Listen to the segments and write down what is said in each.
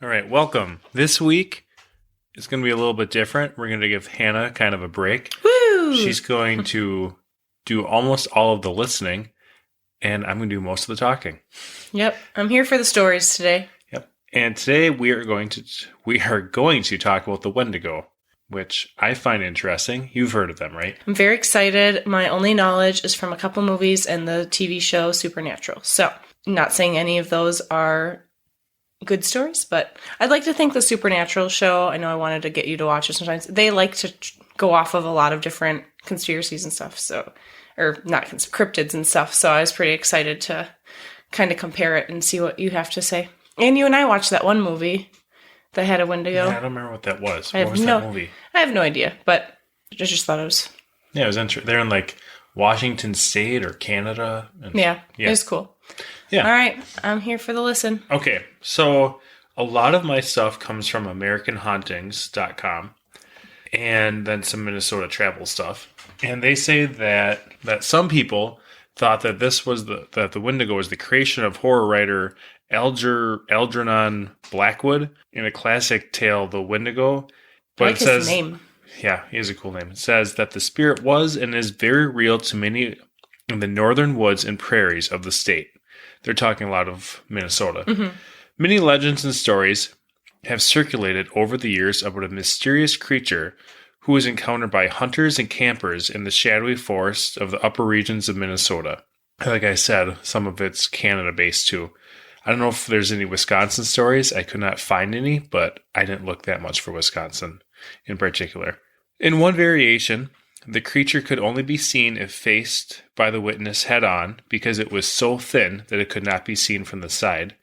All right, welcome. This week is going to be a little bit different. We're going to give Hannah kind of a break. Woo! She's going to do almost all of the listening, and I'm going to do most of the talking. Yep, I'm here for the stories today. Yep. And today we are going to talk about the Wendigo, which I find interesting. You've heard of them, right? I'm very excited. My only knowledge is from a couple movies and the TV show Supernatural. So, not saying any of those are good stories, but I'd like to think the Supernatural show, I know I wanted to get you to watch it sometimes, they like to go off of a lot of different conspiracies and stuff, cryptids and stuff, so I was pretty excited to kind of compare it and see what you have to say. And you and I watched that one movie that had a Wendigo. Yeah, I don't remember what that was. What was that movie? I have no idea, but I just thought it was... Yeah, it was interesting. They're in like Washington State or Canada. Yeah, it was cool. Yeah. All right, I'm here for the listen. Okay, so a lot of my stuff comes from AmericanHauntings.com and then some Minnesota travel stuff. And they say that some people thought that the Wendigo was the creation of horror writer Algernon Blackwood in a classic tale, The Wendigo. But I like his name. Yeah, he has a cool name. It says that the spirit was and is very real to many in the northern woods and prairies of the state. They're talking a lot of Minnesota. Mm-hmm. Many legends and stories have circulated over the years about a mysterious creature who was encountered by hunters and campers in the shadowy forests of the upper regions of Minnesota. Like I said, some of it's Canada-based too. I don't know if there's any Wisconsin stories. I could not find any, but I didn't look that much for Wisconsin in particular. In one variation, the creature could only be seen if faced by the witness head-on because it was so thin that it could not be seen from the side.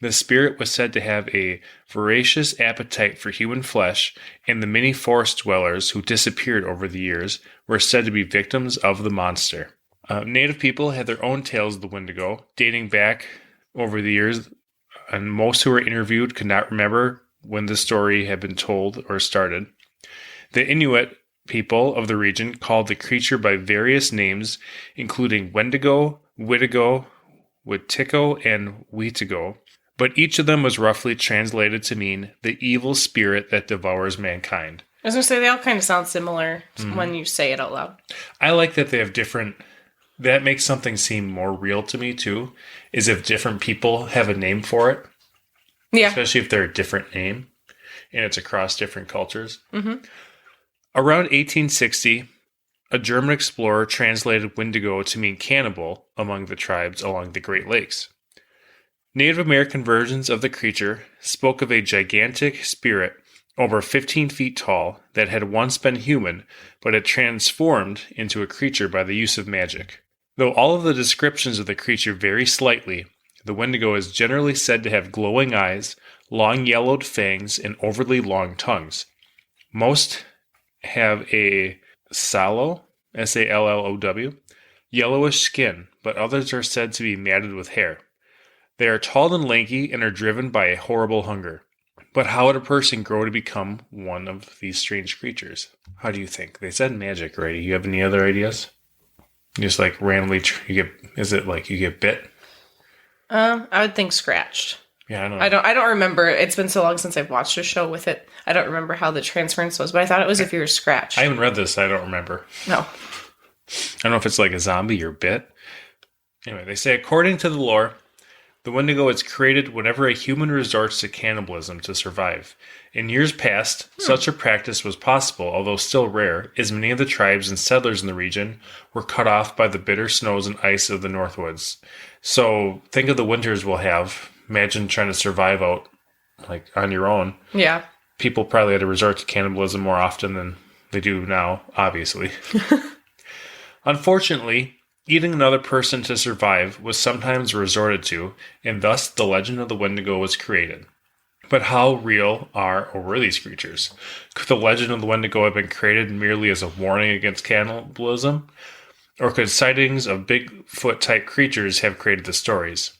The spirit was said to have a voracious appetite for human flesh, and the many forest dwellers who disappeared over the years were said to be victims of the monster. Native people had their own tales of the Wendigo, dating back over the years, and most who were interviewed could not remember when the story had been told or started. The Inuit people of the region called the creature by various names, including Wendigo, Wittigo, Wittico, and Wheatigo, but each of them was roughly translated to mean the evil spirit that devours mankind. I was going to say, they all kind of sound similar when you say it out loud. I like that they have different... That makes something seem more real to me, too, is if different people have a name for it. Yeah. Especially if they're a different name, and it's across different cultures. Mm-hmm. Around 1860, a German explorer translated Wendigo to mean cannibal among the tribes along the Great Lakes. Native American versions of the creature spoke of a gigantic spirit over 15 feet tall that had once been human but had transformed into a creature by the use of magic. Though all of the descriptions of the creature vary slightly, the Wendigo is generally said to have glowing eyes, long yellowed fangs, and overly long tongues. Most have a sallow, S-A-L-L-O-W, yellowish skin, but others are said to be matted with hair. They are tall and lanky and are driven by a horrible hunger. But how would a person grow to become one of these strange creatures? How do you think? They said magic, right? Do you have any other ideas? Just like randomly, is it like you get bit? I would think scratched. Yeah, I don't know. I don't remember. It's been so long since I've watched a show with it. I don't remember how the transference was, but I thought it was if you were scratched. I haven't read this. I don't remember. No. I don't know if it's like a zombie or bit. Anyway, they say according to the lore, the Wendigo is created whenever a human resorts to cannibalism to survive. In years past, such a practice was possible, although still rare, as many of the tribes and settlers in the region were cut off by the bitter snows and ice of the Northwoods. So think of the winters we'll have. Imagine trying to survive out like on your own. Yeah. People probably had to resort to cannibalism more often than they do now, obviously. Unfortunately, eating another person to survive was sometimes resorted to, and thus the legend of the Wendigo was created. But how real are or were these creatures? Could the legend of the Wendigo have been created merely as a warning against cannibalism? Or could sightings of Bigfoot-type creatures have created the stories?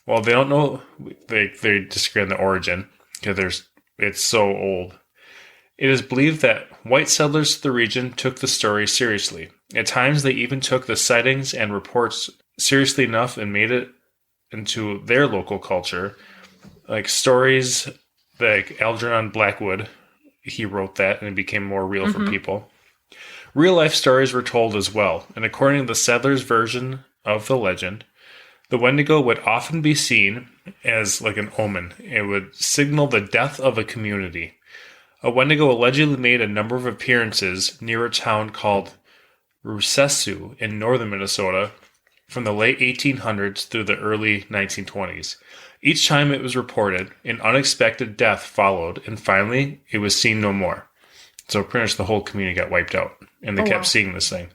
Well, they don't know. They disagree on the origin, because it's so old. It is believed that white settlers to the region took the story seriously. At times, they even took the sightings and reports seriously enough and made it into their local culture. Like stories like Algernon Blackwood, he wrote that and it became more real for people. Real life stories were told as well, and according to the settlers' version of the legend, the Wendigo would often be seen as like an omen. It would signal the death of a community. A Wendigo allegedly made a number of appearances near a town called Rusesu in northern Minnesota from the late 1800s through the early 1920s. Each time it was reported, an unexpected death followed, and finally, it was seen no more. So pretty much the whole community got wiped out, and they kept seeing this thing.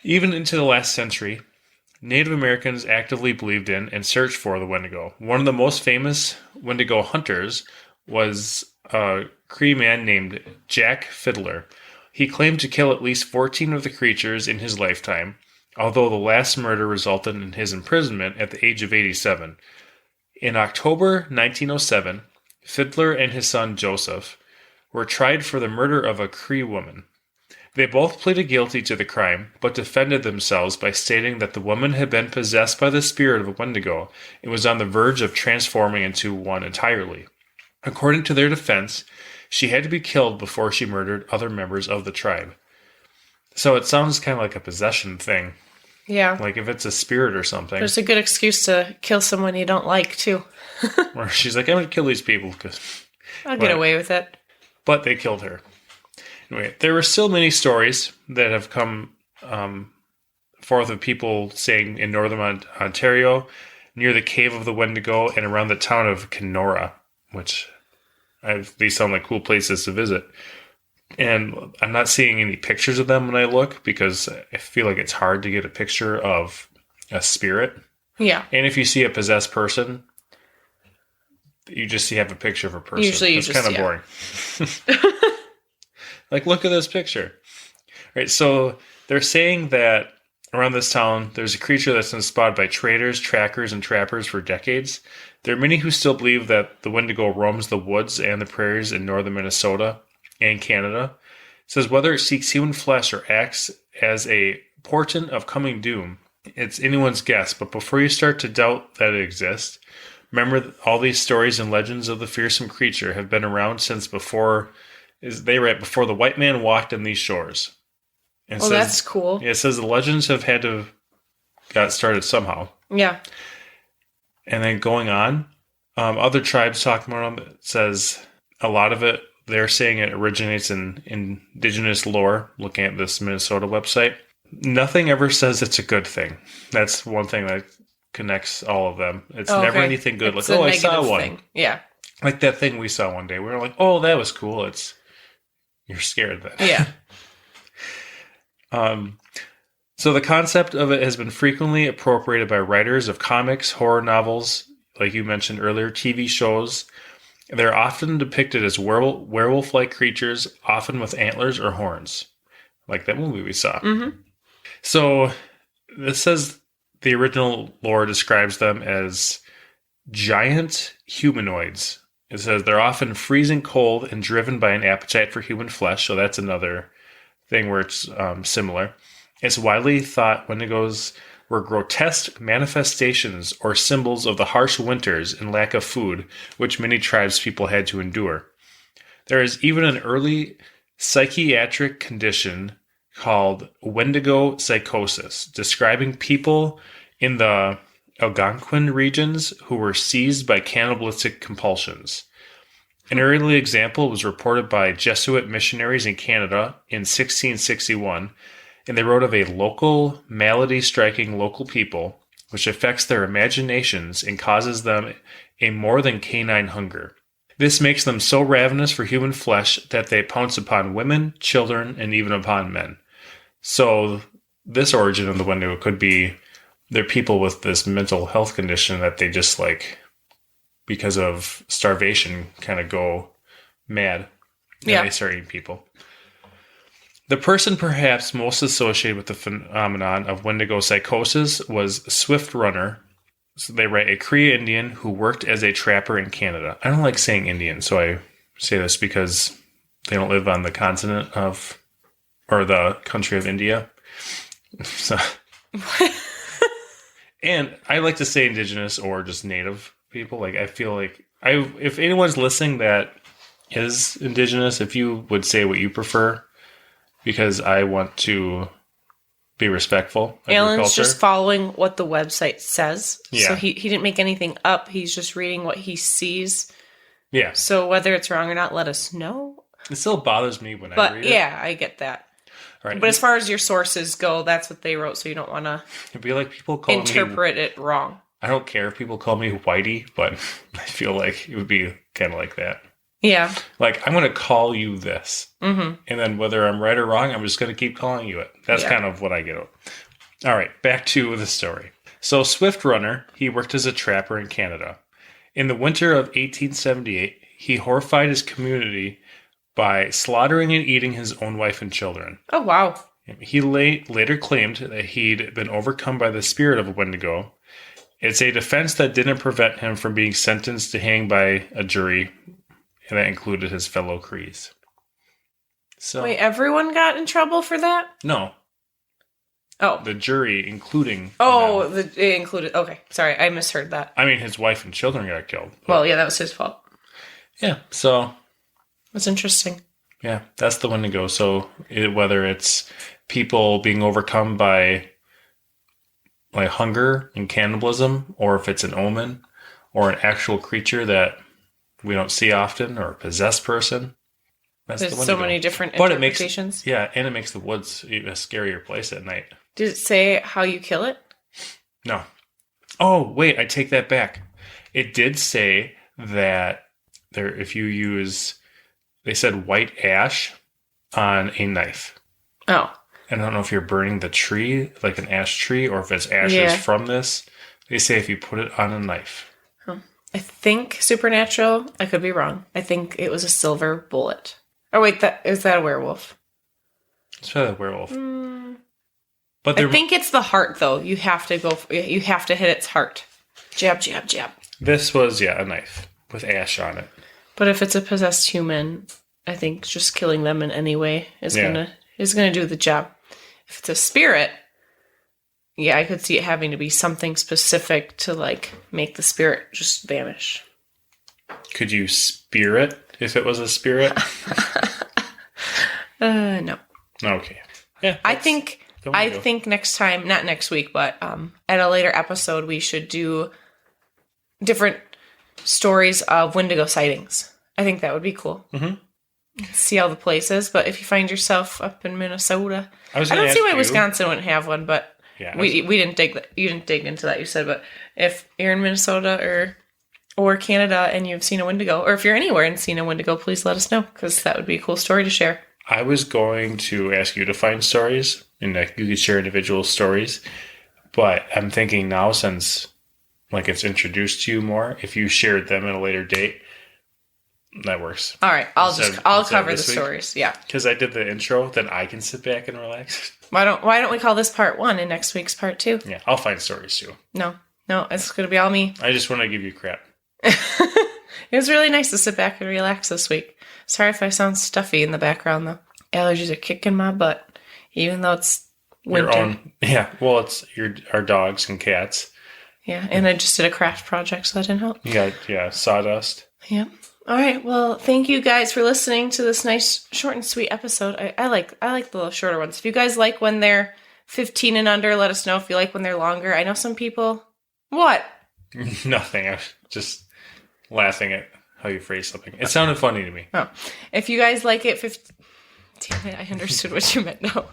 Even into the last century, Native Americans actively believed in and searched for the Wendigo. One of the most famous Wendigo hunters was a Cree man named Jack Fiddler. He claimed to kill at least 14 of the creatures in his lifetime, although the last murder resulted in his imprisonment at the age of 87. In October 1907, Fiddler and his son Joseph were tried for the murder of a Cree woman. They both pleaded guilty to the crime, but defended themselves by stating that the woman had been possessed by the spirit of a Wendigo and was on the verge of transforming into one entirely. According to their defense, she had to be killed before she murdered other members of the tribe. So it sounds kind of like a possession thing. Yeah. Like if it's a spirit or something. There's a good excuse to kill someone you don't like, too. Where she's like, I'm going to kill these people because... I'll get away with it. But they killed her. Anyway, there were still many stories that have come forth of people saying in northern Ontario, near the Cave of the Wendigo, and around the town of Kenora, which these sound like cool places to visit. And I'm not seeing any pictures of them when I look because I feel like it's hard to get a picture of a spirit. Yeah. And if you see a possessed person, you just have a picture of a person. Usually it's kind of boring. Like, look at this picture. Right, so they're saying that around this town, there's a creature that's been spotted by traders, trackers, and trappers for decades. There are many who still believe that the Wendigo roams the woods and the prairies in northern Minnesota and Canada. It says whether it seeks human flesh or acts as a portent of coming doom, it's anyone's guess. But before you start to doubt that it exists, remember that all these stories and legends of the fearsome creature have been around since before the white man walked on these shores. And that's cool. Yeah, it says the legends have had to got started somehow. Yeah. And then going on, other tribes talking about it says a lot of it, they're saying it originates in indigenous lore, looking at this Minnesota website. Nothing ever says it's a good thing. That's one thing that connects all of them. It's never anything good. It's like, I saw one. thing. Yeah. Like that thing we saw one day. We were like, oh, that was cool. You're scared then. Yeah. So the concept of it has been frequently appropriated by writers of comics, horror novels, like you mentioned earlier, TV shows. They're often depicted as werewolf-like creatures, often with antlers or horns, like that movie we saw. Mm-hmm. So this says the original lore describes them as giant humanoids. It says they're often freezing cold and driven by an appetite for human flesh. So that's another thing where it's similar. It's widely thought Wendigos were grotesque manifestations or symbols of the harsh winters and lack of food, which many tribes people had to endure. There is even an early psychiatric condition called Wendigo psychosis, describing people in the Algonquin regions who were seized by cannibalistic compulsions. An early example was reported by Jesuit missionaries in Canada in 1661, and they wrote of a local malady striking local people, which affects their imaginations and causes them a more than canine hunger. This makes them so ravenous for human flesh that they pounce upon women, children, and even upon men. So this origin of the Wendigo could be they're people with this mental health condition that they just like, because of starvation, kind of go mad. And they start eating people. The person perhaps most associated with the phenomenon of Wendigo psychosis was Swift Runner. So they write a Cree Indian who worked as a trapper in Canada. I don't like saying Indian, so I say this because they don't live on the continent of, or the country of India. So, and I like to say indigenous or just native people. Like I feel like if anyone's listening that is indigenous, if you would say what you prefer, because I want to be respectful of your Alan's culture. just following what the website says. Yeah. So he didn't make anything up. He's just reading what he sees. Yeah. So whether it's wrong or not, let us know. It still bothers me when I read it. But yeah, I get that. Right. But as far as your sources go, that's what they wrote. So you don't want to It'd be like people call interpret it wrong. I don't care if people call me Whitey, but I feel like it would be kind of like that. Yeah. Like, I'm going to call you this. Mm-hmm. And then whether I'm right or wrong, I'm just going to keep calling you it. That's kind of what I get. All right, back to the story. So Swift Runner, he worked as a trapper in Canada. In the winter of 1878, he horrified his community by slaughtering and eating his own wife and children. Oh, wow. He later claimed that he'd been overcome by the spirit of a Wendigo. It's a defense that didn't prevent him from being sentenced to hang by a jury, and that included his fellow Crees. So, wait, everyone got in trouble for that? No. Oh. The jury, including... Oh, it included... Okay, sorry, I misheard that. I mean, his wife and children got killed. Well, yeah, that was his fault. Yeah, so... That's interesting. Yeah, that's the Wendigo. So whether it's people being overcome by like hunger and cannibalism, or if it's an omen, or an actual creature that we don't see often, or a possessed person. That's There's the Wendigo. so many different But interpretations. and it makes the woods a scarier place at night. Did it say how you kill it? No. Oh, wait, I take that back. It did say that if you use... They said white ash on a knife. Oh. And I don't know if you're burning the tree, like an ash tree, or if it's ashes from this. They say if you put it on a knife. Oh. I think Supernatural, I could be wrong. I think it was a silver bullet. Oh, wait, is that a werewolf? It's probably a werewolf. But I think it's the heart, though. You have to you have to hit its heart. Jab, jab, jab. This was, a knife with ash on it. But if it's a possessed human, I think just killing them in any way is gonna do the job. If it's a spirit, I could see it having to be something specific to like make the spirit just vanish. Could you spear it if it was a spirit? No. Okay. Yeah. I think next time, not next week, but at a later episode, we should do different stories of Wendigo sightings. I think that would be cool. Mm-hmm. See all the places, but if you find yourself up in Minnesota, I don't see why Wisconsin wouldn't have one, but we didn't dig that. You didn't dig into that, you said, but if you're in Minnesota or Canada and you've seen a Wendigo, or if you're anywhere and seen a Wendigo, please let us know, because that would be a cool story to share. I was going to ask you to find stories, and you could share individual stories, but I'm thinking now, since like it's introduced to you more, if you shared them at a later date, that works. All right, I'll cover the stories. Yeah, because I did the intro, then I can sit back and relax. Why don't we call this part 1 and next week's part 2? Yeah, I'll find stories too. No, it's gonna be all me. I just want to give you crap. It was really nice to sit back and relax this week. Sorry if I sound stuffy in the background though. Allergies are kicking my butt, even though it's winter. Well, it's our dogs and cats. Yeah, and I just did a craft project, so that didn't help. Yeah, sawdust. Yeah. All right. Well, thank you guys for listening to this nice, short and sweet episode. I like the little shorter ones. If you guys like when they're 15 and under, let us know. If you like when they're longer, I know some people. What? Nothing. I was just laughing at how you phrase something. It sounded funny to me. Oh, if you guys like it, damn it, I understood what you meant. No.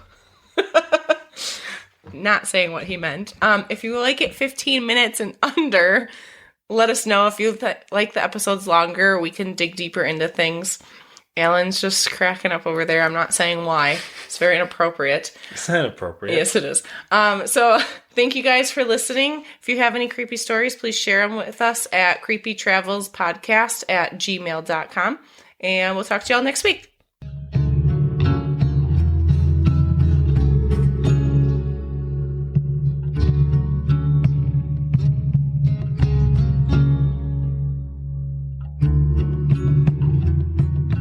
Not saying what he meant. If you like it 15 minutes and under, let us know. If you like the episodes longer, we can dig deeper into things. Alan's just cracking up over there. I'm not saying why. It's very inappropriate. It's not appropriate. Yes, it is. So thank you guys for listening. If you have any creepy stories, please share them with us at creepytravelspodcast@gmail.com. And we'll talk to y'all next week.